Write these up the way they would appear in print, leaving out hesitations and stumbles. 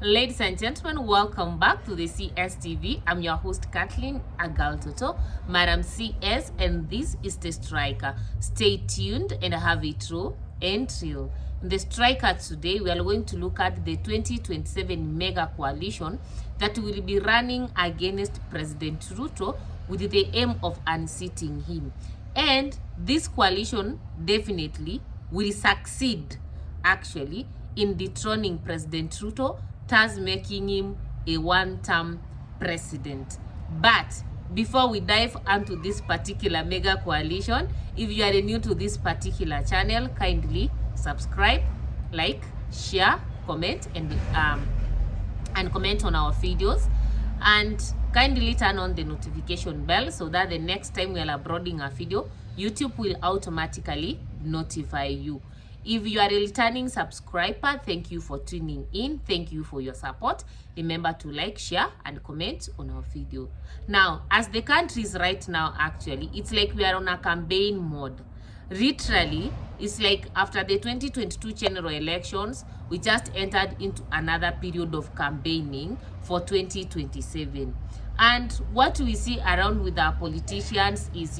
Ladies and gentlemen, welcome back to the CSTV. I'm your host, Kathleen Agaltoto, Madam CS, and this is The Striker. Stay tuned and have it true and real. In The Striker today, we are going to look at the 2027 mega coalition that will be running against President Ruto with the aim of unseating him. And this coalition definitely will succeed, actually, in dethroning President Ruto, thus making him a one-term president. But before we dive into this particular mega coalition, if you are new to this particular channel, kindly subscribe, like, share, comment, and comment on our videos, and kindly turn on the notification bell so that the next time we are uploading a video, YouTube will automatically notify you. If you are a returning subscriber, thank you for tuning in. Thank you for your support. Remember to like, share, and comment on our video. Now, as the country is right now, actually, it's like we are on a campaign mode. Literally, it's like after the 2022 general elections, we just entered into another period of campaigning for 2027. And what we see around with our politicians is,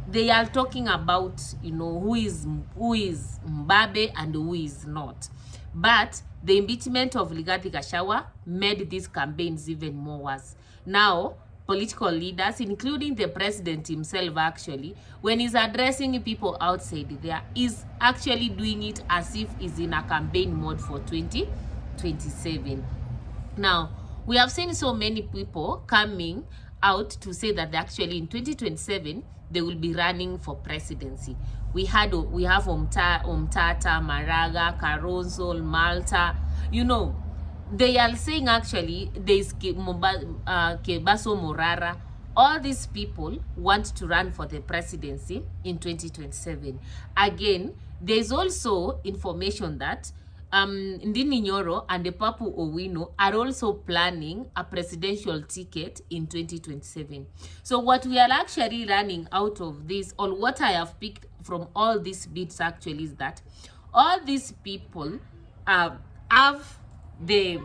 they are talking about, who is Mbabe and who is not. But the impeachment of Rigathi Gachagua made these campaigns even more worse. Now, political leaders, including the president himself, actually, when he's addressing people outside there, is actually doing it as if he's in a campaign mode for 2027. Now, we have seen so many people coming out to say that actually in 2027 they will be running for presidency. We have Omtata, Maraga, Carozol, Malta. They are saying actually there is Kebaso Morara. All these people want to run for the presidency in 2027. Again, there is also information that Ndini Nyoro and the Papu Owino are also planning a presidential ticket in 2027. So what we are actually running out of this, or what I have picked from all these bits actually, is that all these people have the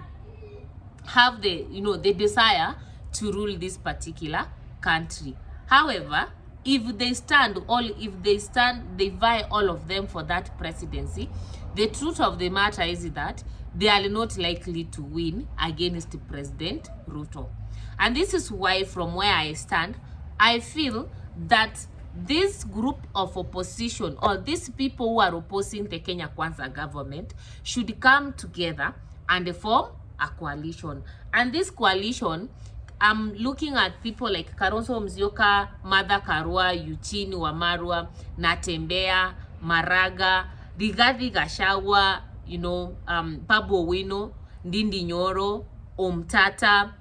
desire to rule this particular country. However, if they vie all of them for that presidency, the truth of the matter is that they are not likely to win against President Ruto. And this is why, from where I stand, I feel that this group of opposition, or these people who are opposing the Kenya Kwanza government, should come together and form a coalition. And this coalition, I'm looking at people like Kalonzo Musyoka, Martha Karua, Eugene Wamalwa, Natembeya, Maraga, Rigathi Gachagua, Babu Owino, Ndindi Nyoro, Omtata,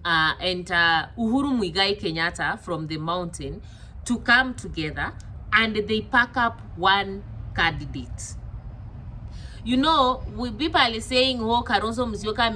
and Uhuru Muigai Kenyatta from the mountain to come together, and they pack up one candidate. People are saying, Kalonzo Musyoka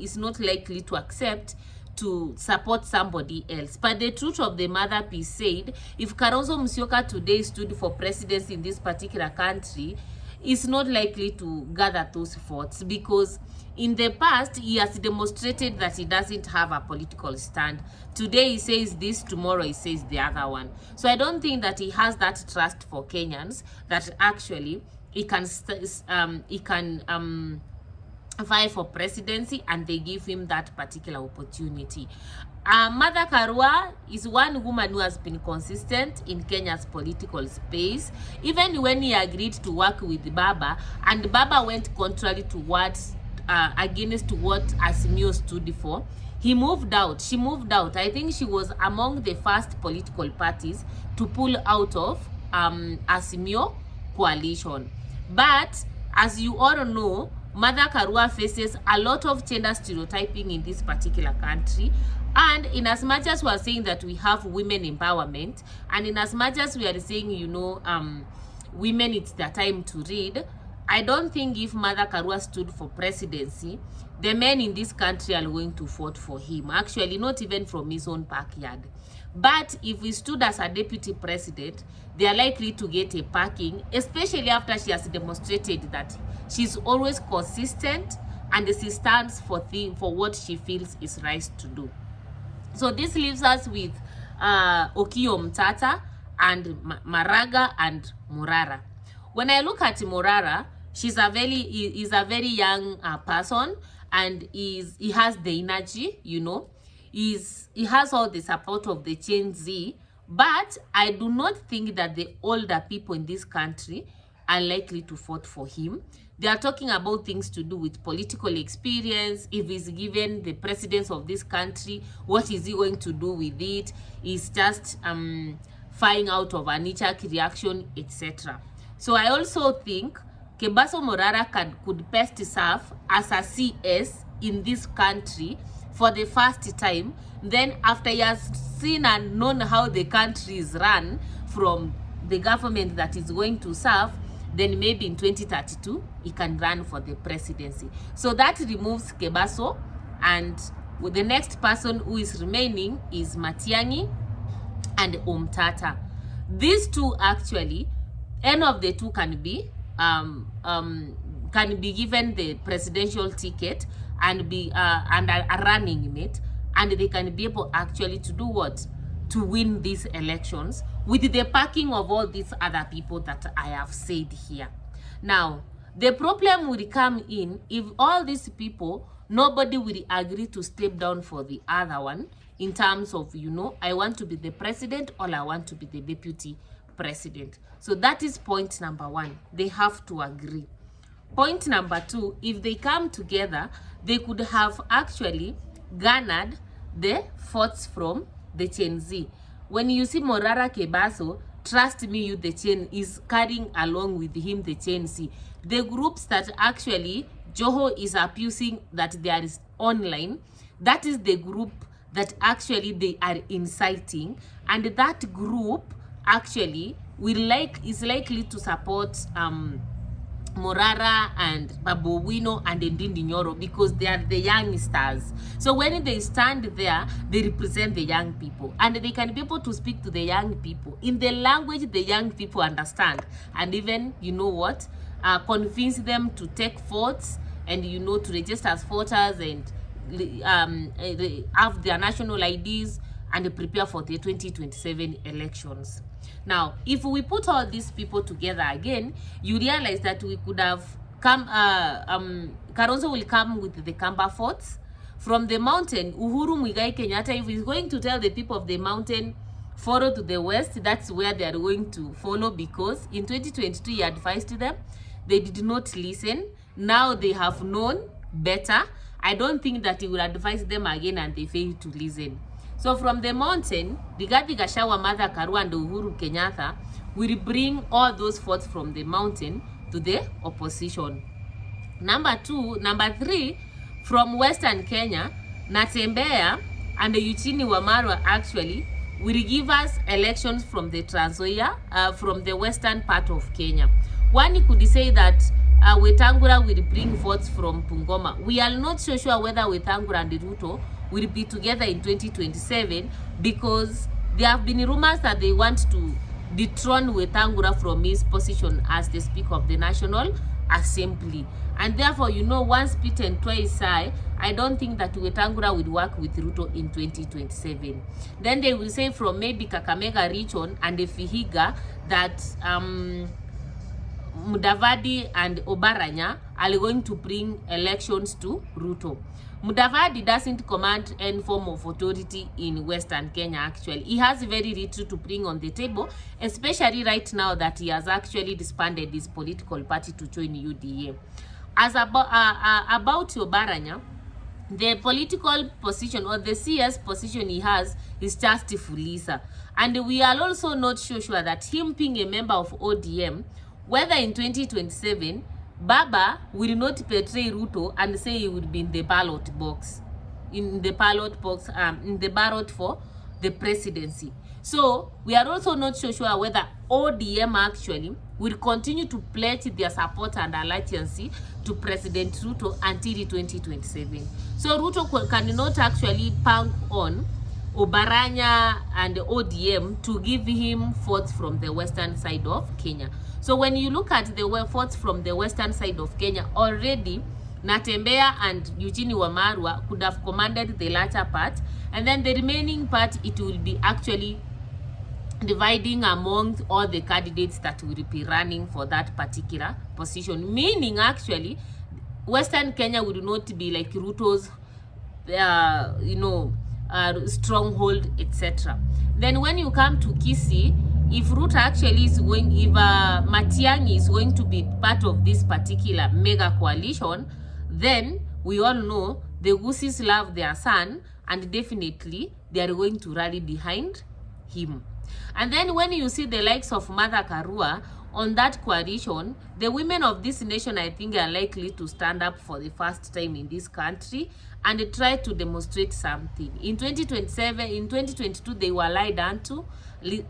is not likely to accept to support somebody else. But the truth of the matter is said, if Kalonzo Musyoka today stood for presidency in this particular country, is not likely to gather those votes, because in the past he has demonstrated that he doesn't have a political stand. Today he says this, tomorrow he says the other one. So I don't think that he has that trust for Kenyans that actually he can vie for presidency, and they give him that particular opportunity. Martha Karua is one woman who has been consistent in Kenya's political space, even when he agreed to work with Baba, and Baba went contrary to against what Azimio stood for. He moved out. She moved out. I think she was among the first political parties to pull out of Azimio coalition. But as you all know, Martha Karua faces a lot of gender stereotyping in this particular country. And in as much as we are saying that we have women empowerment, and in as much as we are saying, women, it's their time to read, I don't think if Mother Karua stood for presidency, the men in this country are going to vote for him. Actually, not even from his own backyard. But if he stood as a deputy president, they are likely to get a packing, especially after she has demonstrated that she's always consistent and she stands for what she feels is right to do. So this leaves us with Okiya Omtatah and Maraga and Murara. When I look at Murara, is a very young person, and he has the energy, you know. He has all the support of the Gen Z, but I do not think that the older people in this country are likely to vote for him. They are talking about things to do with political experience. If he's given the presidency of this country, what is he going to do with it? He's just flying out of a knee-jerk reaction, etc. So I also think Kebaso Murara could best serve as a CS in this country for the first time. Then after he has seen and known how the country is run from the government that is going to serve, then maybe in 2032 he can run for the presidency. So that removes Kebaso, and the next person who is remaining is Matiang'i and Omtatah. These two, actually, any of the two can be given the presidential ticket and be and are running mate, and they can be able actually to do what? To win these elections with the backing of all these other people that I have said here. Now, the problem will come in if all these people, nobody will agree to step down for the other one in terms of, you know, I want to be the president or I want to be the deputy president. So that is point number one. They have to agree. Point number two, if they come together, they could have actually garnered the votes from the Gen Z. When you see Morara Kebaso, trust me, the Gen is carrying along with him the Gen Z. The groups that actually Joho is abusing that there is online, that is the group that actually they are inciting, and that group actually is likely to support Morara and Babu Wino and Ndindi Nyoro, because they are the youngsters. So when they stand there, they represent the young people, and they can be able to speak to the young people in the language the young people understand, and even, you know what, convince them to take votes and, you know, to register as voters and have their national IDs and prepare for the 2027 elections. Now, if we put all these people together again, you realize that we could have come, Kalonzo will come with the Kamba forts. From the mountain, Uhuru Muigai Kenyatta, if he's going to tell the people of the mountain, follow to the west, that's where they are going to follow, because in 2022 he advised them. They did not listen. Now they have known better. I don't think that he will advise them again and they fail to listen. So from the mountain, Rigathi Gachagua, Martha Karua, and Uhuru Kenyatta will bring all those votes from the mountain to the opposition. Number three, from Western Kenya, Natembeya and Eugene Wamalwa actually will give us elections from the Trans Nzoia, from the western part of Kenya. One could say that Wetangula will bring votes from Bungoma. We are not so sure whether Wetangula and Ruto will be together in 2027, because there have been rumors that they want to dethrone Wetangula from his position as the Speaker of the National Assembly. And therefore, you know, once bitten, twice shy, I don't think that Wetangula will work with Ruto in 2027. Then they will say from maybe Kakamega region and the Vihiga that Mudavadi and Obaranya are going to bring elections to Ruto. Mudavadi doesn't command any form of authority in Western Kenya, actually. He has very little to bring on the table, especially right now that he has actually disbanded his political party to join UDA. As about Obaranya, the political position or the CS position he has is just Fulisa. And we are also not sure that him being a member of ODM, whether in 2027, Baba will not betray Ruto and say he would be in the ballot box. In the ballot for the presidency. So we are also not sure whether ODM actually will continue to pledge their support and allegiance to President Ruto until 2027. So Ruto cannot actually bank on Obaranya and ODM to give him votes from the western side of Kenya. So when you look at the votes from the western side of Kenya, already Natembeya and Eugene Wamalwa could have commanded the latter part, and then the remaining part, it will be actually dividing among all the candidates that will be running for that particular position, meaning actually Western Kenya will not be like Ruto's stronghold, etc. Then when you come to Kisii, if Ruto actually is going, if Matiang'i is going to be part of this particular mega coalition, then we all know the Gusis love their son, and definitely they are going to rally behind him. And then when you see the likes of Martha Karua on that coalition, the women of this nation, I think, are likely to stand up for the first time in this country and try to demonstrate something. In 2027, in 2022, they were lied onto,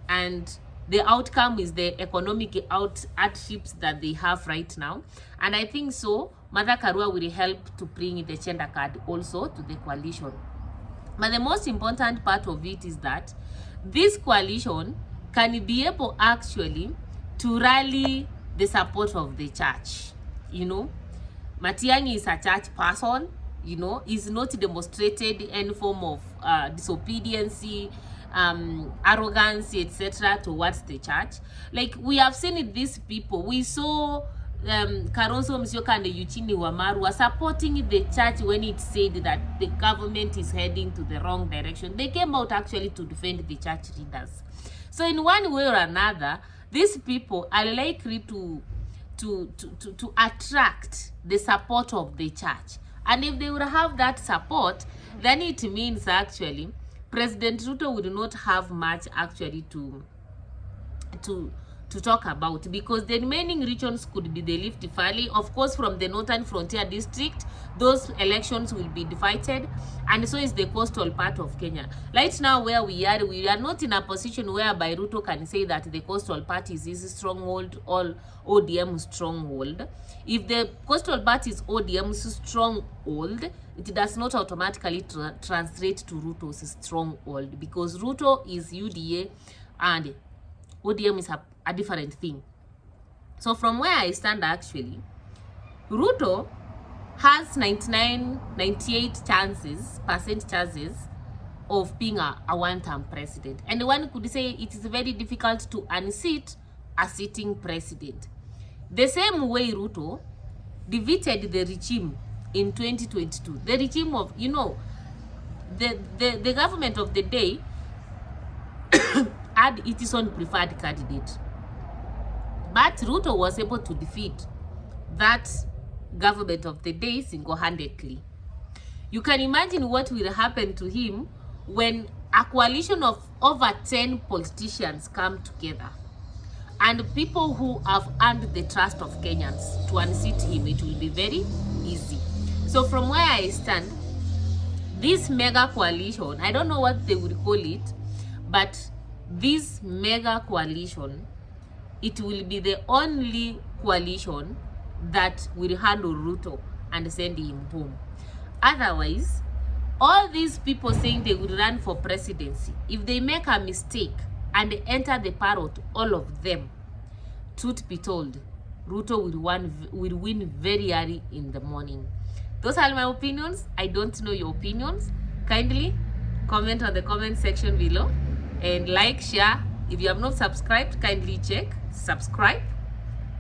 and the outcome is the economic hardships that they have right now. And I think so, Martha Karua will help to bring the gender card also to the coalition. But the most important part of it is that this coalition can be able actually to rally the support of the church. Matiang'i is a church person, is not demonstrated any form of disobedience, arrogance, etc. towards the church. Like we have seen it, these people, we saw Kalonzo Musyoka and Eugene Wamalwa supporting the church when it said that the government is heading to the wrong direction. They came out actually to defend the church leaders. So in one way or another, these people are likely to attract the support of the church. And if they would have that support, then it means actually President Ruto would not have much actually to talk about, because the remaining regions could be the Rift Valley. Of course, from the Northern Frontier District, those elections will be divided, and so is the coastal part of Kenya. Right now, where we are not in a position whereby Ruto can say that the coastal part is his stronghold or ODM stronghold. If the coastal part is ODM's stronghold, it does not automatically translate to Ruto's stronghold, because Ruto is UDA and ODM is a different thing. So from where I stand, actually, Ruto has 98% chances of being a one-term president. And one could say it is very difficult to unseat a sitting president. The same way Ruto defeated the regime in 2022. The regime of, the government of the day had its own preferred candidate. But Ruto was able to defeat that government of the day single-handedly. You can imagine what will happen to him when a coalition of over 10 politicians come together and people who have earned the trust of Kenyans to unseat him. It will be very easy. So from where I stand, this mega coalition, I don't know what they would call it, but this mega coalition, it will be the only coalition that will handle Ruto and send him home. Otherwise, all these people saying they will run for presidency, if they make a mistake and enter the ballot, all of them, truth be told, Ruto will win very early in the morning. Those are my opinions. I don't know your opinions. Kindly comment on the comment section below and like, share. If you have not subscribed, kindly check, subscribe.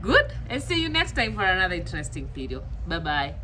Good, and see you next time for another interesting video. Bye-bye.